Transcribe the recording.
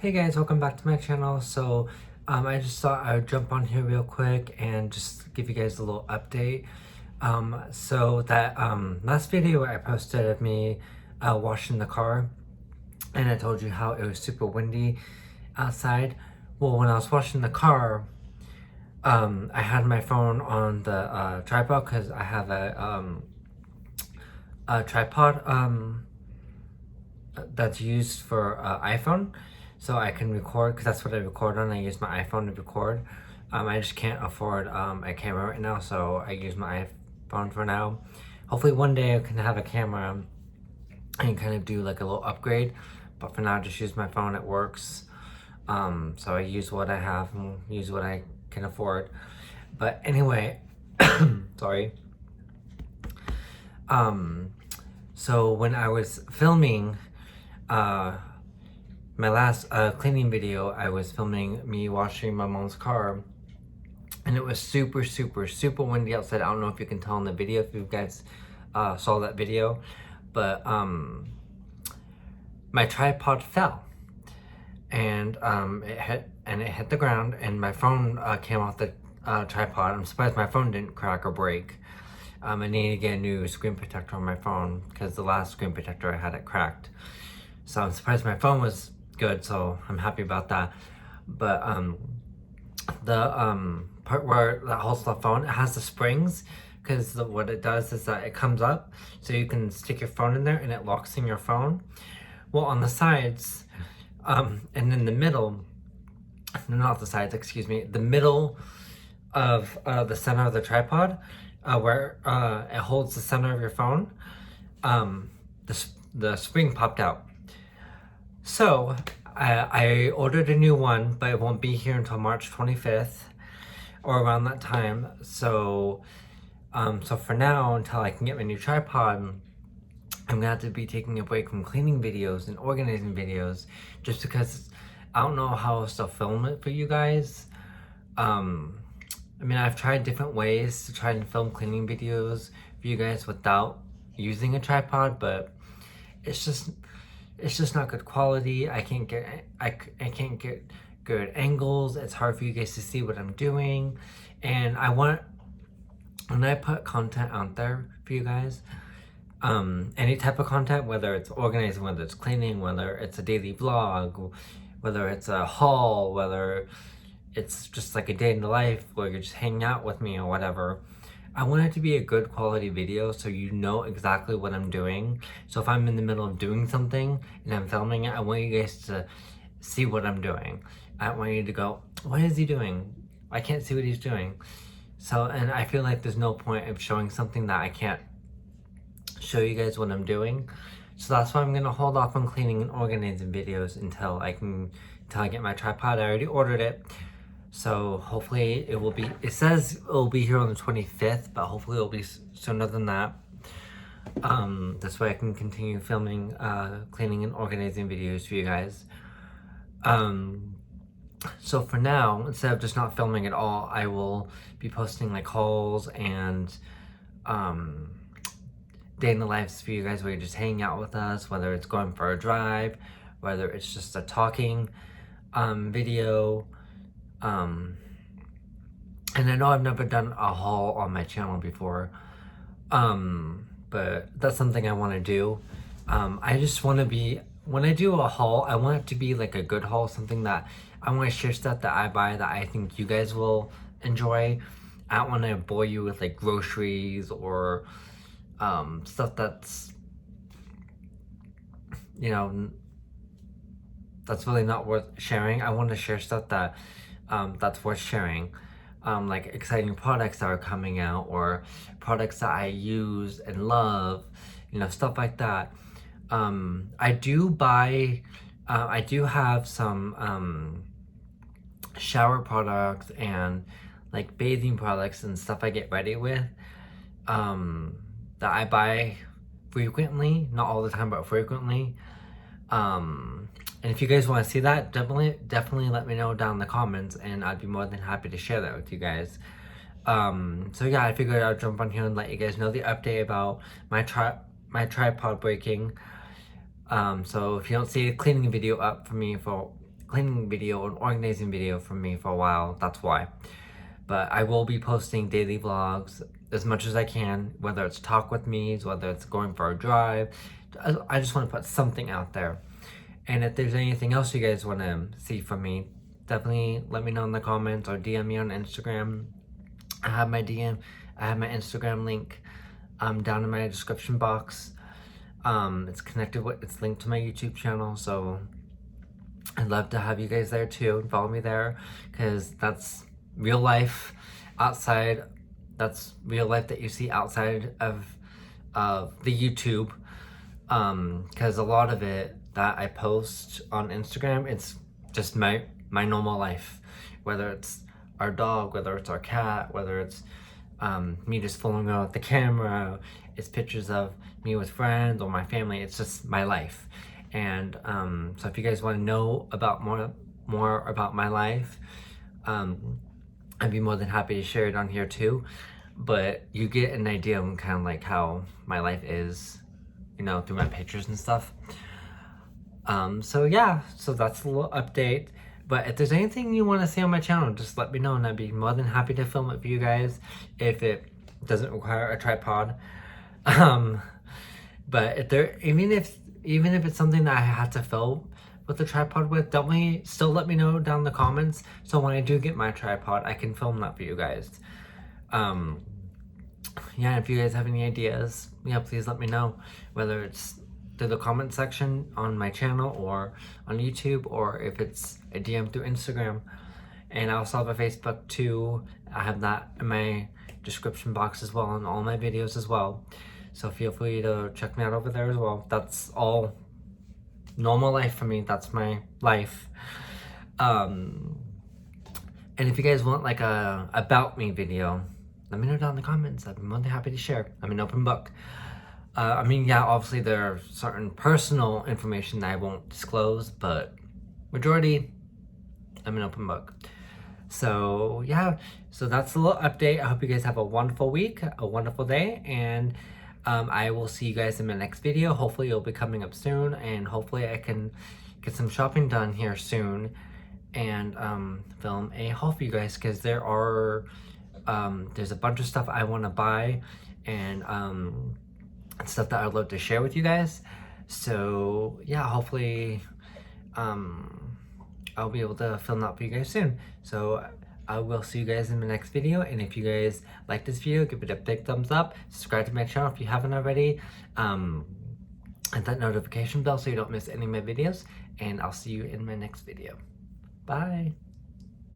Hey guys, welcome back to my channel. I just thought I would jump on here real quick and just give you guys a little update. Last video I posted of me washing the car, and I told you how it was super windy outside. Well, when I was washing the car, I had my phone on the tripod because I have a tripod that's used for iPhone, so I can record, because that's what I record on. I use my iPhone to record. I just can't afford a camera right now, so I use my iPhone for now. Hopefully one day I can have a camera and kind of do like a little upgrade, but for now I just use my phone. It works. So I use what I have and use what I can afford. But anyway, sorry. So when I was filming my last cleaning video, I was filming me washing my mom's car, and it was super windy outside. I don't know if you can tell in the video, if you guys saw that video, but my tripod fell, and it hit the ground, and my phone came off the tripod. I'm surprised my phone didn't crack or break. I need to get a new screen protector on my phone because the last screen protector I had it cracked. So I'm surprised my phone was good, so I'm happy about that. But the part where that holds the phone, it has the springs, because what it does is that it comes up so you can stick your phone in there and it locks in your phone. Well, on the sides, and in the middle, not the sides, excuse me, the middle of the center of the tripod, where it holds the center of your phone, the spring popped out. So I ordered a new one, but it won't be here until March 25th or around that time. So for now, until I can get my new tripod, I'm gonna have to be taking a break from cleaning videos and organizing videos, just because I don't know how else to film it for you guys. I mean, I've tried different ways to try and film cleaning videos for you guys without using a tripod, but it's just not good quality. I can't get good angles. It's hard for you guys to see what I'm doing, and when I put content out there for you guys, any type of content, whether it's organizing, whether it's cleaning, whether it's a daily vlog, whether it's a haul, whether it's just like a day in the life where you're just hanging out with me or whatever, I want it to be a good quality video so you know exactly what I'm doing. So if I'm in the middle of doing something and I'm filming it, I want you guys to see what I'm doing. I don't want you to go, what is he doing? I can't see what he's doing. So, and I feel like there's no point of showing something that I can't show you guys what I'm doing. So that's why I'm gonna hold off on cleaning and organizing videos until I get my tripod. I already ordered it. So hopefully it says it will be here on the 25th, but hopefully it'll be sooner than that. This way I can continue filming, cleaning and organizing videos for you guys. So for now, instead of just not filming at all, I will be posting like hauls and day in the lives for you guys, where you're just hanging out with us, whether it's going for a drive, whether it's just a talking video. And I know I've never done a haul on my channel before, but that's something I want to do. I just want to be, when I do a haul, I want it to be like a good haul, something that I want to share stuff that I buy that I think you guys will enjoy. I don't want to bore you with like groceries or stuff that's, you know, that's really not worth sharing. I want to share stuff that that's worth sharing, like exciting products that are coming out, or products that I use and love, you know, stuff like that. I do have some shower products and like bathing products and stuff I get ready with, that I buy frequently, not all the time, but frequently. And if you guys want to see that, definitely let me know down in the comments, and I'd be more than happy to share that with you guys. So yeah, I figured I'd jump on here and let you guys know the update about my tripod breaking. So if you don't see a cleaning video up for me for cleaning video, an organizing video from me for a while. That's why. But I will be posting daily vlogs as much as I can, whether it's talk with me's, whether it's going for a drive. I just want to put something out there. And if there's anything else you guys want to see from me, definitely let me know in the comments or DM me on Instagram. I have my Instagram link down in my description box. It's linked to my YouTube channel, so I'd love to have you guys there too and follow me there, because that's real life outside. That's real life that you see outside of the YouTube, because a lot of it that I post on Instagram, it's just my normal life, whether it's our dog, whether it's our cat, whether it's me just fooling around with the camera, it's pictures of me with friends or my family. It's just my life. And so if you guys want to know about more about my life, I'd be more than happy to share it on here too. But you get an idea of kind of like how my life is, you know, through my pictures and stuff. So yeah, so that's a little update. But if there's anything you want to see on my channel, just let me know, and I'd be more than happy to film it for you guys if it doesn't require a tripod. But even if it's something that I have to film with a tripod with, definitely still let me know down in the comments, so when I do get my tripod, I can film that for you guys. Yeah, if you guys have any ideas, yeah, please let me know, whether it's through the comment section on my channel or on YouTube, or if it's a DM through Instagram. And I also have a Facebook too. I have that in my description box as well, on all my videos as well. So feel free to check me out over there as well. That's all normal life for me. That's my life. And if you guys want like a about me video, let me know down in the comments. I'd be more than happy to share. I'm an open book. I mean, yeah, obviously there are certain personal information that I won't disclose, but majority, I'm an open book. So yeah, so that's a little update. I hope you guys have a wonderful week, a wonderful day, and I will see you guys in my next video. Hopefully it'll be coming up soon, and hopefully I can get some shopping done here soon and film a haul for you guys, because there's a bunch of stuff I want to buy, and stuff that I'd love to share with you guys. So yeah, hopefully I'll be able to film that for you guys soon. So I will see you guys in the next video, and if you guys like this video, give it a big thumbs up, subscribe to my channel if you haven't already, hit that notification bell so you don't miss any of my videos, and I'll see you in my next video. Bye.